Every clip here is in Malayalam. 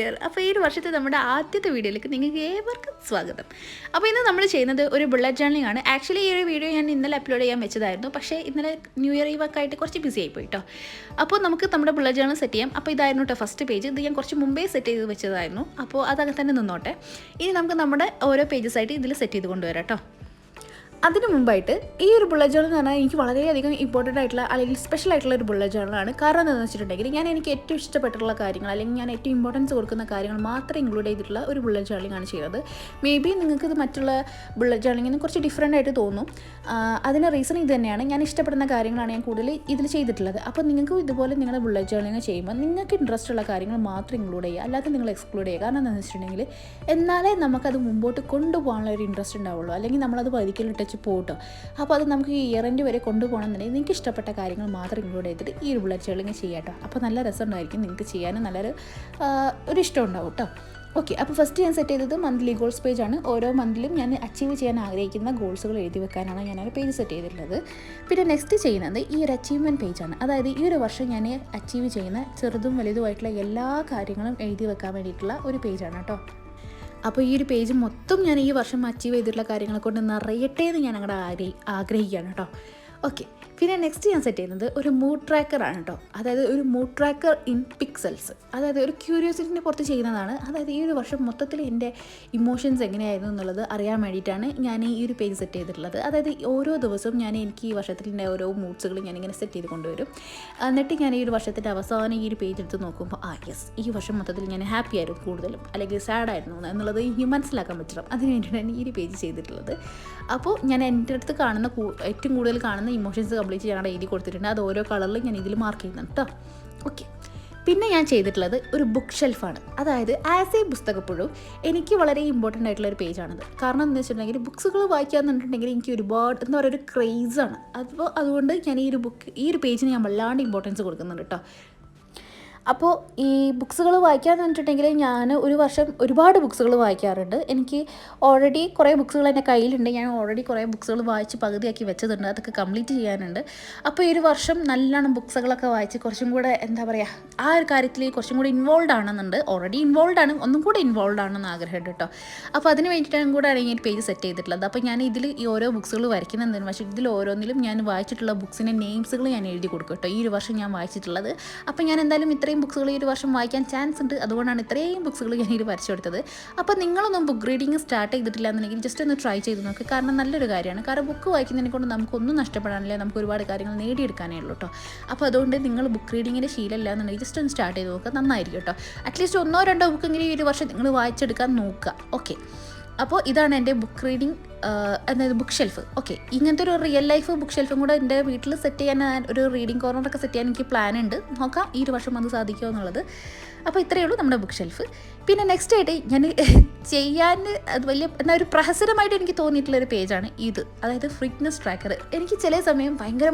ഡിയർ. അപ്പോൾ ഈ ഒരു വർഷത്തെ നമ്മുടെ ആദ്യത്തെ വീഡിയോയിലേക്ക് നിങ്ങൾക്ക് ഏവർക്കും സ്വാഗതം. അപ്പോൾ ഇന്ന് നമ്മൾ ചെയ്യുന്നത് ഒരു ബുള്ളറ്റ് ജേർണിംഗ് ആണ്. ആക്ച്വലി ഈ ഒരു വീഡിയോ ഞാൻ ഇന്നലെ അപ്ലോഡ് ചെയ്യാൻ വെച്ചതായിരുന്നു, പക്ഷേ ഇന്നലെ ന്യൂ ഇയർ ഈവൊക്കെ ആയിട്ട് കുറച്ച് ബിസി ആയിപ്പോയി കേട്ടോ. അപ്പോൾ നമുക്ക് നമ്മുടെ ബുള്ളറ്റ് ജേർണൽ സെറ്റ് ചെയ്യാം. അപ്പോൾ ഇതായിരുന്നു കേട്ടോ ഫസ്റ്റ് പേജ്. ഇത് ഞാൻ കുറച്ച് മുമ്പേ സെറ്റ് ചെയ്ത് വെച്ചതായിരുന്നു, അപ്പോൾ അതങ്ങനെ തന്നെ നിന്നോട്ടെ. ഇനി നമുക്ക് നമ്മുടെ ഓരോ പേജസ് ആയിട്ട് ഇതിൽ സെറ്റ് ചെയ്ത് കൊണ്ടുവരാം കേട്ടോ. അതിന് മുമ്പായിട്ട് ഈ ഒരു ബുള്ളറ്റ് ജേർണൽ എന്ന് പറഞ്ഞാൽ എനിക്ക് വളരെയധികം ഇമ്പോർട്ടൻ്റ് ആയിട്ടുള്ള അല്ലെങ്കിൽ സ്പെഷ്യൽ ആയിട്ടുള്ള ഒരു ബുള്ളറ്റ് ജേർണലാണ്. കാരണം എന്താണെന്ന് വെച്ചിട്ടുണ്ടെങ്കിൽ എനിക്ക് ഏറ്റവും ഇഷ്ടപ്പെട്ടിട്ടുള്ള കാര്യങ്ങൾ അല്ലെങ്കിൽ ഞാൻ ഏറ്റവും ഇമ്പോർട്ടൻസ് കൊടുക്കുന്ന കാര്യങ്ങൾ മാത്രം ഇൻക്ലൂഡ് ചെയ്തിട്ടുള്ള ഒരു ബുള്ളറ്റ് ജേർണലിംഗ് ആണ് ചെയ്യുന്നത്. മേ ബി നിങ്ങൾക്ക് ഇത് മറ്റുള്ള ബുള്ളറ്റ് ജേർണലിങ്ങിന് കുറച്ച് ഡിഫറൻ്റ് ആയിട്ട് തോന്നും. അതിന് റീസൺ ഇത് തന്നെയാണ്. ഞാൻ ഇഷ്ടപ്പെടുന്ന കാര്യങ്ങളാണ് ഞാൻ കൂടുതൽ ഇതിൽ ചെയ്തിട്ടുള്ളത്. അപ്പോൾ നിങ്ങൾക്ക് ഇതുപോലെ നിങ്ങളുടെ ബുള്ളറ്റ് ജേർണലിംഗ് ചെയ്യുമ്പോൾ നിങ്ങൾക്ക് ഇൻട്രസ്റ്റ് ഉള്ള കാര്യങ്ങൾ മാത്രം ഇൻക്ലൂഡ് ചെയ്യുക, അല്ലാതെ നിങ്ങൾ എക്സ്ക്ലൂഡ് ചെയ്യുക. കാരണം എന്താണെന്ന് വെച്ചിട്ടുണ്ടെങ്കിൽ എന്നാലേ നമുക്കത് മുമ്പോട്ട് കൊണ്ടുപോകാനുള്ള ഒരു ഇൻട്രസ്റ്റ് ഉണ്ടാവുള്ളൂ. അല്ലെങ്കിൽ നമ്മളത് ഒരിക്കലും പോട്ടോ. അപ്പോൾ അത് നമുക്ക് ഈ ഇയർ എൻഡ് വരെ കൊണ്ടുപോകണമെന്നുണ്ടെങ്കിൽ നിങ്ങൾക്ക് ഇഷ്ടപ്പെട്ട കാര്യങ്ങൾ മാത്രം ഇൻക്ലൂഡ് ചെയ്തിട്ട് ഈ ഒരു ബുള്ളറ്റ് ജേർണലിംഗ് ചെയ്യാം കേട്ടോ. അപ്പോൾ നല്ല രസമുണ്ടായിരിക്കും, നിങ്ങൾക്ക് ചെയ്യാനും നല്ലൊരു ഇഷ്ടം ഉണ്ടാവും കേട്ടോ. ഓക്കെ, അപ്പോൾ ഫസ്റ്റ് ഞാൻ സെറ്റ് ചെയ്തത് മന്ത്ലി ഗോൾസ് പേജാണ്. ഓരോ മന്തിലും ഞാൻ അച്ചീവ് ചെയ്യാൻ ആഗ്രഹിക്കുന്ന ഗോൾസുകൾ എഴുതി വെക്കാനാണ് ഞാനൊരു പേജ് സെറ്റ് ചെയ്തിട്ടുള്ളത്. പിന്നെ നെക്സ്റ്റ് ചെയ്യുന്നത് ഈ ഒരു അച്ചീവ്മെൻറ്റ് പേജാണ്. അതായത് ഈ ഒരു വർഷം ഞാൻ അച്ചീവ് ചെയ്യുന്ന ചെറുതും വലുതുമായിട്ടുള്ള എല്ലാ കാര്യങ്ങളും എഴുതി വെക്കാൻ വേണ്ടിയിട്ടുള്ള ഒരു പേജാണ് കേട്ടോ. അപ്പോൾ ഈ ഒരു പേജ് മൊത്തം ഞാൻ ഈ വർഷം അച്ചീവ് ചെയ്തിട്ടുള്ള കാര്യങ്ങളെ കൊണ്ട് നിറയട്ടെ എന്ന് ഞാൻ അങ്ങോട്ട് ആഗ്രഹിക്കുകയാണ് കേട്ടോ. ഓക്കെ, പിന്നെ നെക്സ്റ്റ് ഞാൻ സെറ്റ് ചെയ്യുന്നത് ഒരു മൂഡ് ട്രാക്കറാണ് കേട്ടോ. അതായത് ഒരു മൂഡ് ട്രാക്കർ ഇൻ പിക്സൽസ്. അതായത് ഒരു ക്യൂരിയോസിറ്റിനെ പുറത്ത് ചെയ്യുന്നതാണ്. അതായത് ഈ ഒരു വർഷം മൊത്തത്തിൽ എൻ്റെ ഇമോഷൻസ് എങ്ങനെയായിരുന്നു എന്നുള്ളത് അറിയാൻ വേണ്ടിയിട്ടാണ് ഞാൻ ഈ ഒരു പേജ് സെറ്റ് ചെയ്തിട്ടുള്ളത്. അതായത് ഓരോ ദിവസവും എനിക്ക് ഈ വർഷത്തിൻ്റെ ഓരോ മൂഡ്സുകൾ ഞാനിങ്ങനെ സെറ്റ് ചെയ്ത് കൊണ്ടുവരും. എന്നിട്ട് ഞാൻ ഈ ഒരു വർഷത്തിൻ്റെ അവസാനം ഈ ഒരു പേജ് എടുത്ത് നോക്കുമ്പോൾ യെസ്, ഈ വർഷം മൊത്തത്തിൽ ഞാൻ ഹാപ്പി ആയിരുന്നു കൂടുതലും അല്ലെങ്കിൽ സാഡായിരുന്നു എന്നുള്ളത് എനിക്ക് മനസ്സിലാക്കാൻ പറ്റണം. അതിന് വേണ്ടിയിട്ടാണ് ഈ ഒരു പേജ് ചെയ്തിട്ടുള്ളത്. അപ്പോൾ ഞാൻ എൻ്റെ അടുത്ത് കാണുന്ന ഏറ്റവും കൂടുതൽ കാണുന്ന ഇമോഷൻസ് കംപ്ലീറ്റ് ഞാൻ എഴുതി കൊടുത്തിട്ടുണ്ട്. അത് ഓരോ കളറിലും ഞാൻ ഇതിൽ മാർക്ക് ചെയ്യുന്നുണ്ട് കേട്ടോ. ഓക്കെ, പിന്നെ ഞാൻ ചെയ്തിട്ടുള്ളത് ഒരു ബുക്ക് ഷെൽഫാണ്. അതായത് ആസ് എ പുസ്തകപ്പുഴു എനിക്ക് വളരെ ഇമ്പോർട്ടൻ്റ് ആയിട്ടുള്ള ഒരു പേജാണിത്. കാരണം എന്താ വെച്ചിട്ടുണ്ടെങ്കിൽ ബുക്സുകൾ വായിക്കാന്നുണ്ടെങ്കിൽ എനിക്ക് ഒരുപാട് എന്താ പറയുക ഒരു ക്രേസാണ്. അപ്പോൾ അതുകൊണ്ട് ഞാൻ ഈ ഒരു പേജിന് ഞാൻ വല്ലാണ്ട് ഇമ്പോർട്ടൻസ് കൊടുക്കുന്നുണ്ട് കേട്ടോ. അപ്പോൾ ഈ ബുക്സുകൾ വായിക്കാമെന്ന് പറഞ്ഞിട്ടുണ്ടെങ്കിൽ ഞാൻ ഒരു വർഷം ഒരുപാട് ബുക്സുകൾ വായിക്കാറുണ്ട്. എനിക്ക് ഓൾറെഡി കുറേ ബുക്സുകൾ എൻ്റെ കയ്യിലുണ്ട്. ഞാൻ ഓൾറെഡി കുറേ ബുക്സുകൾ വായിച്ച് പകുതിയാക്കി വെച്ചതുണ്ട്. അതൊക്കെ കംപ്ലീറ്റ് ചെയ്യാനുണ്ട്. അപ്പോൾ ഈ ഒരു വർഷം നല്ലോണം ബുക്സുകളൊക്കെ വായിച്ച് കുറച്ചും കൂടെ എന്താ പറയുക ആ ഒരു കാര്യത്തിൽ കുറച്ചും കൂടി ഇൻവോൾവ് ആണെന്നുണ്ട്. ഓൾറെഡി ഇൻവോൾവ് ആണ്, ഒന്നും കൂടെ ഇൻവോൾവ് ആണെന്ന് ആഗ്രഹമുണ്ട് കേട്ടോ. അപ്പോൾ അതിന് വേണ്ടിയിട്ടാണ് കൂടെ ഈ ഒരു പേജ് സെറ്റ് ചെയ്തിട്ടുള്ളത്. അപ്പോൾ ഞാൻ ഇതിൽ ഈ ഓരോ ബുക്സുകൾ വരയ്ക്കുന്നതെന്ന് പക്ഷേ ഇതിൽ ഓരോന്നിലും ഞാൻ വായിച്ചിട്ടുള്ള ബുക്സിൻ്റെ നെയിംസുകൾ ഞാൻ എഴുതി കൊടുക്കും കേട്ടോ. ഈ ഒരു വർഷം ഞാൻ വായിച്ചിട്ടുള്ളത്. അപ്പോൾ ഞാൻ എന്തായാലും ഇത്രയും ബുക്സുകൾ ഈ ഒരു വർഷം വായിക്കാൻ ചാൻസ് ഉണ്ട്. അതുകൊണ്ടാണ് ഇത്രയും ബുക്സുകൾ ഞാൻ ഇതിൽ വരച്ചു കൊടുത്തത്. അപ്പോൾ നിങ്ങളൊന്നും ബുക്ക് റീഡിങ് സ്റ്റാർട്ട് ചെയ്തിട്ടില്ല എന്നുണ്ടെങ്കിൽ ജസ്റ്റ് ഒന്ന് ട്രൈ ചെയ്ത് നോക്കുക. കാരണം നല്ലൊരു കാര്യമാണ്. കാരണം ബുക്ക് വായിക്കുന്നതിനെ കൊണ്ട് നമുക്കൊന്നും നഷ്ടപ്പെടാനില്ല, നമുക്ക് ഒരുപാട് കാര്യങ്ങൾ നേടിയെടുക്കാനേ ഉള്ളൂ കേട്ടോ. അപ്പോൾ അതുകൊണ്ട് നിങ്ങൾ ബുക്ക് റീഡിങ്ങിൻ്റെ ശീലമില്ല എന്നുണ്ടെങ്കിൽ ജസ്റ്റ് ഒന്ന് സ്റ്റാർട്ട് ചെയ്ത് നോക്കുക, നന്നായിരിക്കും കേട്ടോ. അറ്റ്ലീസ്റ്റ് 1-2 ബുക്കെങ്കിലും ഈ ഒരു വർഷം നിങ്ങൾ വായിച്ചെടുക്കാൻ നോക്കുക. ഓക്കെ, അപ്പോൾ ഇതാണ് എൻ്റെ ബുക്ക് റീഡിങ് അതായത് ബുക്ക് ഷെൽഫ്. ഓക്കെ, ഇങ്ങനത്തെ ഒരു റിയൽ ലൈഫ് ബുക്ക് ഷെൽഫും കൂടെ എൻ്റെ വീട്ടിൽ സെറ്റ് ചെയ്യാൻ ഒരു റീഡിങ് കോർണറൊക്കെ സെറ്റ് ചെയ്യാൻ എനിക്ക് പ്ലാൻ ഉണ്ട്. നോക്കാം ഈ ഒരു വർഷം അത് സാധിക്കുമോ എന്നുള്ളത്. അപ്പോൾ ഇത്രയേ ഉള്ളൂ നമ്മുടെ ബുക്ക് ഷെൽഫ്. പിന്നെ നെക്സ്റ്റ് ആയിട്ട് ഞാൻ ചെയ്യാൻ അത് വലിയ എന്നാൽ ഒരു പ്രഹസനമായിട്ട് എനിക്ക് തോന്നിയിട്ടുള്ളൊരു പേജാണ് ഇത്. അതായത് ഫിറ്റ്നസ് ട്രാക്കർ. എനിക്ക് ചില സമയം ഭയങ്കര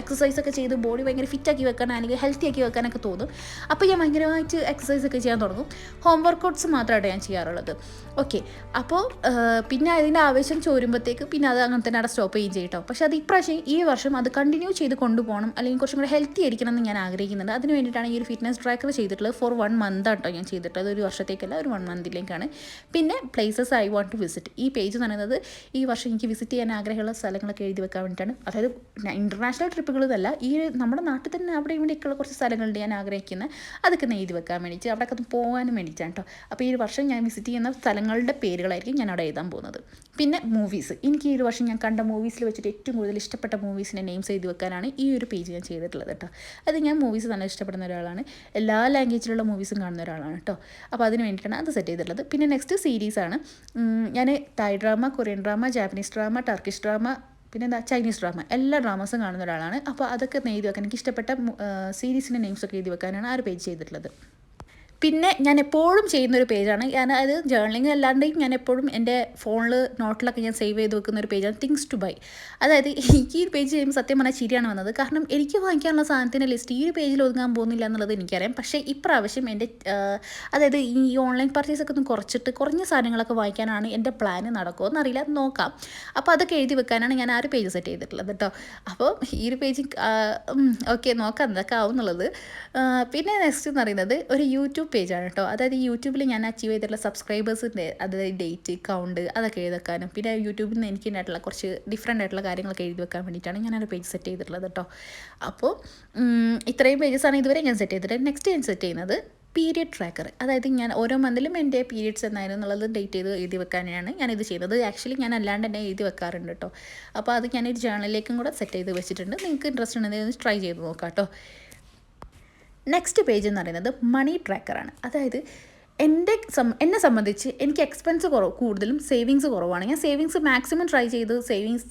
എക്സസൈസൊക്കെ ചെയ്ത് ബോഡി ഭയങ്കര ഫിറ്റാക്കി വെക്കാൻ അല്ലെങ്കിൽ ഹെൽത്തി ആക്കി വെക്കാനൊക്കെ തോന്നും. അപ്പോൾ ഞാൻ ഭയങ്കരമായിട്ട് എക്സസൈസൊക്കെ ചെയ്യാൻ തുടങ്ങും. ഹോം വർക്കൗട്ട്സ് മാത്രമായിട്ട് ഞാൻ ചെയ്യാറുള്ളത്. ഓക്കെ, അപ്പോൾ പിന്നെ അതിൻ്റെ ആവേശം ചോരുമ്പോഴത്തേക്ക് പിന്നെ അത് അങ്ങനെ തന്നെ അവിടെ സ്റ്റോപ്പ് ചെയ്യുകയും ചെയ്യട്ടോ. പക്ഷേ അത് ഇപ്രാവശ്യം ഈ വർഷം അത് കണ്ടിന്യൂ ചെയ്ത് കൊണ്ടുപോകണം, അല്ലെങ്കിൽ കുറച്ചും കൂടെ ഹെൽത്തി ആയിരിക്കണം എന്ന് ഞാൻ ആഗ്രഹിക്കുന്നുണ്ട്. അതിന് വേണ്ടിയിട്ടാണ് ഈ ഒരു ഫിറ്റ്നസ് ട്രാക്കർ ചെയ്തിട്ടുള്ളത്. ഫോർ 1 മന്ത് ആട്ടോ ഞാൻ ചെയ്തിട്ടുള്ളത്. ഒരു വർഷത്തേക്കല്ല, ഒരു 1 മന്തിലേക്കാണ്. പിന്നെ places I want to visit. ഈ പേജ് എന്ന് പറയുന്നത് ഈ വർഷം എനിക്ക് വിസിറ്റ് ചെയ്യാൻ ആഗ്രഹമുള്ള സ്ഥലങ്ങളൊക്കെ എഴുതി വെക്കാൻ വേണ്ടിയിട്ടാണ്. അതായത് ഇൻ്റർനാഷണൽ ട്രിപ്പുകളല്ല, ഈ നമ്മുടെ നാട്ടിൽ തന്നെ അവിടെ ഇവിടെയൊക്കെയുള്ള കുറച്ച് സ്ഥലങ്ങളുണ്ട് ഞാൻ ആഗ്രഹിക്കുന്നത്. അതൊക്കെ എഴുതി വെക്കാൻ വേണ്ടിയിട്ട് അവിടെയൊക്കെ ഒന്ന് പോകാനും വേണ്ടിയിട്ടാണ് കേട്ടോ. അപ്പോൾ ഈ ഒരു വർഷം ഞാൻ വിസിറ്റ് ചെയ്യുന്ന സ്ഥലങ്ങളുടെ പേരുകളായിരിക്കും ഞാൻ അവിടെ എഴുതാൻ പോകുന്നത്. പിന്നെ മൂവീസ്, എനിക്ക് ഈ ഒരു വർഷം ഞാൻ കണ്ട മൂവീസിൽ വെച്ചിട്ട് ഏറ്റവും കൂടുതൽ ഇഷ്ടപ്പെട്ട മൂവീസിൻ്റെ നെയിംസ് എഴുതി വെക്കാനാണ് ഈ ഒരു പേജ് ഞാൻ ചെയ്തിട്ടുള്ളത് കേട്ടോ. അത് ഞാൻ മൂവീസ് നല്ല ഇഷ്ടപ്പെടുന്ന ഒരാളാണ്, എല്ലാ ലാംഗ്വേജിലുള്ള മൂവീസും കാണുന്ന ഒരാളാണ് കേട്ടോ. അപ്പോൾ അതിന് വേണ്ടിയിട്ടാണ് അത് സെറ്റ് ചെയ്തിട്ടുള്ളത്. പിന്നെ നെക്സ്റ്റ് സീരീസാണ്. ഞാൻ Thai drama, Korean drama, Japanese drama, Turkish drama, പിന്നെ എന്താ ചൈനീസ് ഡ്രാമ, എല്ലാ ഡ്രാമാസും കാണുന്ന ഒരാളാണ്. അപ്പോൾ അതൊക്കെ എഴുതി വെക്കാൻ എനിക്ക് ഇഷ്ടപ്പെട്ട സീരീസിൻ്റെ നെയിംസൊക്കെ എഴുതി വെക്കാനാണ് ആ ഒരു പേജ് ചെയ്തിട്ടുള്ളത്. പിന്നെ ഞാൻ എപ്പോഴും ചെയ്യുന്നൊരു പേജാണ്, അത് ജേർണലിംഗ് അല്ലാണ്ട് ഞാൻ എപ്പോഴും എൻ്റെ ഫോണിൽ നോട്ടിലൊക്കെ ഞാൻ സേവ് ചെയ്ത് വെക്കുന്ന ഒരു പേജാണ് തിങ്സ് ടു ബൈ. അതായത് എനിക്ക് ഈ പേജ് ചെയ്യുമ്പോൾ സത്യം പറഞ്ഞാൽ ചിരിയാണ് വന്നത്. കാരണം എനിക്ക് വാങ്ങിക്കാനുള്ള സാധനത്തിൻ്റെ ലിസ്റ്റ് ഈ ഒരു പേജിൽ ഒതുങ്ങാൻ പോകുന്നില്ല എന്നുള്ളത് എനിക്കറിയാം. പക്ഷേ ഇപ്രാവശ്യം എൻ്റെ അതായത് ഈ ഓൺലൈൻ പർച്ചേസൊക്കെ ഒന്ന് കുറഞ്ഞ സാധനങ്ങളൊക്കെ വാങ്ങിക്കാനാണ് എൻ്റെ പ്ലാന്. നടക്കുമോ എന്നറിയില്ല, നോക്കാം. അപ്പോൾ അതൊക്കെ എഴുതി വെക്കാനാണ് ഞാൻ ആ ഒരു പേജ് സെറ്റ് ചെയ്തിട്ടുള്ളത് കേട്ടോ. അപ്പോൾ ഈ ഒരു പേജ് ഓക്കെ നോക്കാം എന്തൊക്കെ ആവും എന്നുള്ളത്. പിന്നെ നെക്സ്റ്റ് എന്ന് പറയുന്നത് ഒരു യൂട്യൂബ് പേജാണ് കേട്ടോ. അതായത് യൂട്യൂബിൽ ഞാൻ അച്ചീവ് ചെയ്തിട്ടുള്ള സബ്സ്ക്രൈബേഴ്സിൻ്റെ അതായത് ഡേറ്റ് കൗണ്ട് അതൊക്കെ എഴുതി വെക്കാനും പിന്നെ യൂട്യൂബിൽ നിന്ന് എനിക്ക് ഉണ്ടായിട്ടുള്ള കുറച്ച് ഡിഫറെൻ്റ് ആയിട്ടുള്ള കാര്യങ്ങളൊക്കെ എഴുതി വെക്കാൻ വേണ്ടിയിട്ടാണ് ഞാനൊരു പേജ് സെറ്റ് ചെയ്തിട്ടുള്ളത് കേട്ടോ. അപ്പോൾ ഇത്രയും പേജസാണ് ഇതുവരെ ഞാൻ സെറ്റ് ചെയ്തിട്ട് നെക്സ്റ്റ് ഞാൻ സെറ്റ് ചെയ്യുന്നത് പീരിയഡ് ട്രാക്കർ. അതായത് ഞാൻ ഓരോ മന്തിലും എൻ്റെ പീരിയഡ്സ് എന്നായിരുന്നു എന്നുള്ളത് ഡേറ്റ് ചെയ്ത് എഴുതി വെക്കാനാണ് ഞാനിത് ചെയ്യുന്നത്. ആക്ച്വലി ഞാൻ അല്ലാണ്ട് തന്നെ എഴുതി വെക്കാറുണ്ട് കേട്ടോ. അപ്പോൾ അത് ഞാനൊരു ജേണലിലേക്കും കൂടെ സെറ്റ് ചെയ്ത് വെച്ചിട്ടുണ്ട്. നിങ്ങൾക്ക് ഇൻട്രസ്റ്റ് ഉണ്ടെങ്കിൽ ട്രൈ ചെയ്ത് നോക്കാം കേട്ടോ. നെക്സ്റ്റ് പേജ് എന്ന് പറയുന്നത് മണി ട്രാക്കറാണ്. അതായത് എന്നെ സംബന്ധിച്ച് എനിക്ക് എക്സ്പെൻസ് കൂടുതലും സേവിങ്സ് കുറവാണ്. ഞാൻ സേവിങ്സ് മാക്സിമം ട്രൈ ചെയ്ത്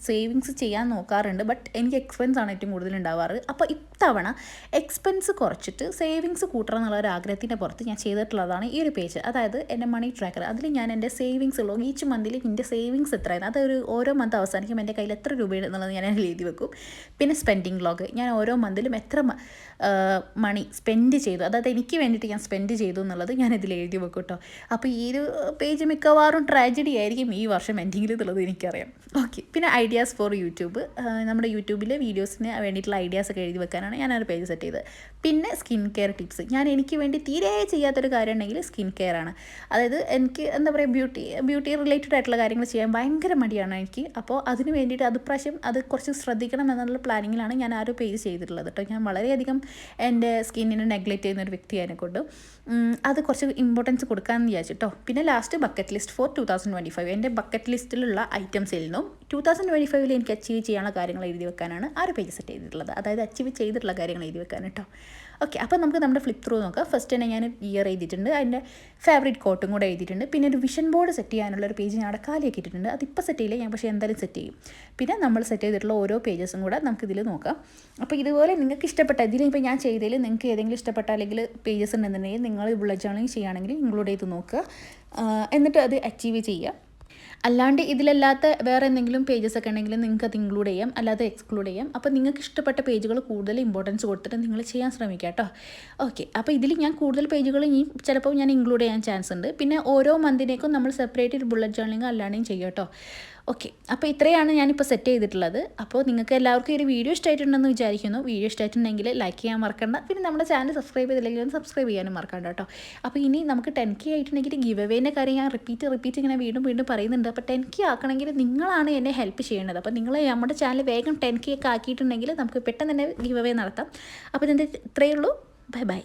സേവിങ്സ് ചെയ്യാൻ നോക്കാറുണ്ട്. ബട്ട് എനിക്ക് എക്സ്പെൻസ് ആണ് ഏറ്റവും കൂടുതൽ ഉണ്ടാവാറ്. അപ്പോൾ ഇത്തവണ എക്സ്പെൻസ് കുറച്ചിട്ട് സേവിങ്സ് കൂട്ടണം എന്നുള്ള ഒരു ആഗ്രഹത്തിൻ്റെ പുറത്ത് ഞാൻ ചെയ്തിട്ടുള്ളതാണ് ഈ ഒരു പേജ്. അതായത് എൻ്റെ മണി ട്രാക്കർ. അതിൽ ഞാൻ എൻ്റെ സേവിങ്സ് ഉള്ളൂ. ഈച്ച് മന്തിൽ എൻ്റെ സേവിങ്സ് എത്രയാണ് അതൊരു ഓരോ മന്ത് അവസാനിക്കും എൻ്റെ കയ്യിൽ എത്ര രൂപയാണ് എന്നുള്ളത് ഞാൻ അതിൽ എഴുതി വെക്കും. പിന്നെ സ്പെൻഡിങ് ലോഗ്. ഞാൻ ഓരോ മന്തിലും എത്ര മണി സ്പെൻഡ് ചെയ്തു, അതായത് എനിക്ക് വേണ്ടിയിട്ട് ഞാൻ സ്പെൻഡ് ചെയ്തു എന്നുള്ളത് ഞാൻ ഇതിൽ എഴുതി വെക്കും കേട്ടോ. അപ്പോൾ ഈ ഒരു പേജ് മിക്കവാറും ട്രാജഡി ആയിരിക്കും ഈ വർഷം എൻഡിങ്ങിൽ എന്നുള്ളത് എനിക്കറിയാം. ഓക്കെ, പിന്നെ ഐഡിയാസ് ഫോർ യൂട്യൂബ്. നമ്മുടെ യൂട്യൂബിലെ വീഡിയോസിന് വേണ്ടിയിട്ടുള്ള ഐഡിയാസൊക്കെ എഴുതി വെക്കാനാണ് ഞാനൊരു പേജ് സെറ്റ് ചെയ്തത്. പിന്നെ സ്കിൻ കെയർ ടിപ്സ്. എനിക്ക് വേണ്ടി തീരെ ചെയ്യാത്തൊരു കാര്യം ഉണ്ടെങ്കിൽ സ്കിൻ കെയർ ആണ്. അതായത് എനിക്ക് എന്താ പറയുക ബ്യൂട്ടി റിലേറ്റഡ് ആയിട്ടുള്ള കാര്യങ്ങൾ ചെയ്യാൻ ഭയങ്കര മടിയാണ് എനിക്ക്. അപ്പോൾ അതിന് വേണ്ടിയിട്ട് പ്രാവശ്യം അത് കുറച്ച് ശ്രദ്ധിക്കണം എന്നുള്ള പ്ലാനിങ്ങിലാണ് ഞാൻ ആ ഒരു പേജ് ചെയ്തിട്ടുള്ളത് കേട്ടോ. ഞാൻ വളരെയധികം എൻ്റെ സ്കിന്നിനെ നെഗ്ലക്റ്റ് ചെയ്യുന്ന ഒരു വ്യക്തിയായതിനെ കൊണ്ട് അത് കുറച്ച് ഇമ്പോർട്ടൻസ് കൊടുക്കാമെന്ന് വിചാരിച്ചിട്ടോ. പിന്നെ ലാസ്റ്റ് ബക്കറ്റ് ലിസ്റ്റ് ഫോർ 2025. എൻ്റെ ബക്കറ്റ് ലിസ്റ്റിലുള്ള ഐറ്റംസിൽ നിന്നും 2025 എനിക്ക് അച്ചീവ് ചെയ്യാനുള്ള കാര്യങ്ങൾ എഴുതി വെക്കാനാണ് ആ ഒരു പേജ് സെറ്റ് ചെയ്തിട്ടുള്ളത്. അതായത് അച്ചീവ് ചെയ്തിട്ടുള്ള കാര്യങ്ങൾ എഴുതി വെക്കാൻ കേട്ടോ. ഓക്കെ, അപ്പോൾ നമുക്ക് നമ്മുടെ ഫ്ലിപ്പ് ത്രൂ നോക്കാം. ഫസ്റ്റ് തന്നെ ഞാൻ ഇയർ എഴുതിയിട്ടുണ്ട്, അതിൻ്റെ ഫേവറേറ്റ് കോട്ടും കൂടെ എഴുതിയിട്ടുണ്ട്. പിന്നെ ഒരു വിഷൻ ബോർഡ് സെറ്റ് ചെയ്യാനുള്ളൊരു പേജ് ഞാൻ അവിടെ കാലിയാക്കി ഇട്ടിട്ടുണ്ട്. അതിപ്പോൾ സെറ്റ് ചെയ്യില്ല ഞാൻ, പക്ഷേ എന്തായാലും സെറ്റ് ചെയ്യും. പിന്നെ നമ്മൾ സെറ്റ് ചെയ്തിട്ടുള്ള ഓരോ പേജസും കൂടെ നമുക്കിതിൽ നോക്കാം. അപ്പോൾ ഇതുപോലെ നിങ്ങൾക്ക് ഇഷ്ടപ്പെട്ട ഇതിലിപ്പോൾ ഞാൻ ചെയ്തതിൽ നിങ്ങൾക്ക് ഏതെങ്കിലും ഇഷ്ടപ്പെട്ട അല്ലെങ്കിൽ പേജസ് ഉണ്ടെന്നുണ്ടെങ്കിൽ നിങ്ങൾ ബുള്ളറ്റ് ജേർണലിംഗ് ചെയ്യുകയാണെങ്കിൽ ഇൻക്ലൂഡ് ചെയ്ത് നോക്കുക. എന്നിട്ട് അത് അച്ചീവ് ചെയ്യുക. അല്ലാണ്ട് ഇതിലല്ലാത്ത വേറെ എന്തെങ്കിലും പേജസ് ഒക്കെ ഉണ്ടെങ്കിൽ നിങ്ങൾക്ക് അത് ഇൻക്ലൂഡ് ചെയ്യാം, അല്ലാതെ എക്സ്ക്ലൂഡ് ചെയ്യാം. അപ്പോൾ നിങ്ങൾക്ക് ഇഷ്ടപ്പെട്ട പേജുകൾ കൂടുതൽ ഇമ്പോർട്ടൻസ് കൊടുത്തിട്ട് നിങ്ങൾ ചെയ്യാൻ ശ്രമിക്കുക കേട്ടോ. ഓക്കെ, അപ്പോൾ ഇതിൽ ഞാൻ കൂടുതൽ പേജുകൾ ചിലപ്പോൾ ഞാൻ ഇൻക്ലൂഡ് ചെയ്യാൻ ചാൻസ് ഉണ്ട്. പിന്നെ ഓരോ മന്തിനേക്കും നമ്മൾ സെപ്പറേറ്റ് ഒരു ബുള്ളറ്റ് ജേർണലിംഗ് അല്ലാണ്ടും ചെയ്യും കേട്ടോ. ഓക്കെ, അപ്പോൾ ഇത്രയാണ് ഞാനിപ്പോൾ സെറ്റ് ചെയ്തിട്ടുള്ളത്. അപ്പോൾ നിങ്ങൾക്ക് എല്ലാവർക്കും ഈ ഒരു വീഡിയോ ഇഷ്ടമായിട്ടുണ്ടെന്ന് വിചാരിക്കുന്നു. വീഡിയോ ഇഷ്ടമായിട്ടുണ്ടെങ്കിൽ ലൈക്ക് ചെയ്യാൻ മറക്കണ്ട. പിന്നെ നമ്മുടെ ചാനൽ സബ്സ്ക്രൈബ് ചെയ്തില്ലെങ്കിൽ ഒന്ന് സബ്സ്ക്രൈബ് ചെയ്യാനും മറക്കണ്ട കേട്ടോ. അപ്പോൾ ഇനി നമുക്ക് 10K ആയിട്ടുണ്ടെങ്കിൽ ഗിവ് അവേൻ്റെ കാര്യം ഞാൻ റിപ്പീറ്റ് ഇങ്ങനെ വീണ്ടും പറയുന്നുണ്ട്. അപ്പോൾ 10K ആക്കണമെങ്കിൽ നിങ്ങളാണ് എന്നെ ഹെൽപ്പ് ചെയ്യേണ്ടത്. അപ്പോൾ നിങ്ങൾ നമ്മുടെ ചാനൽ വേഗം 10K ഒക്കെ ആക്കിയിട്ടുണ്ടെങ്കിൽ നമുക്ക് പെട്ടെന്ന് തന്നെ ഗിവ് അവേ നടത്താം. അപ്പോൾ ഇതിൻ്റെ ഇത്രയേ ഉള്ളൂ. ബൈ.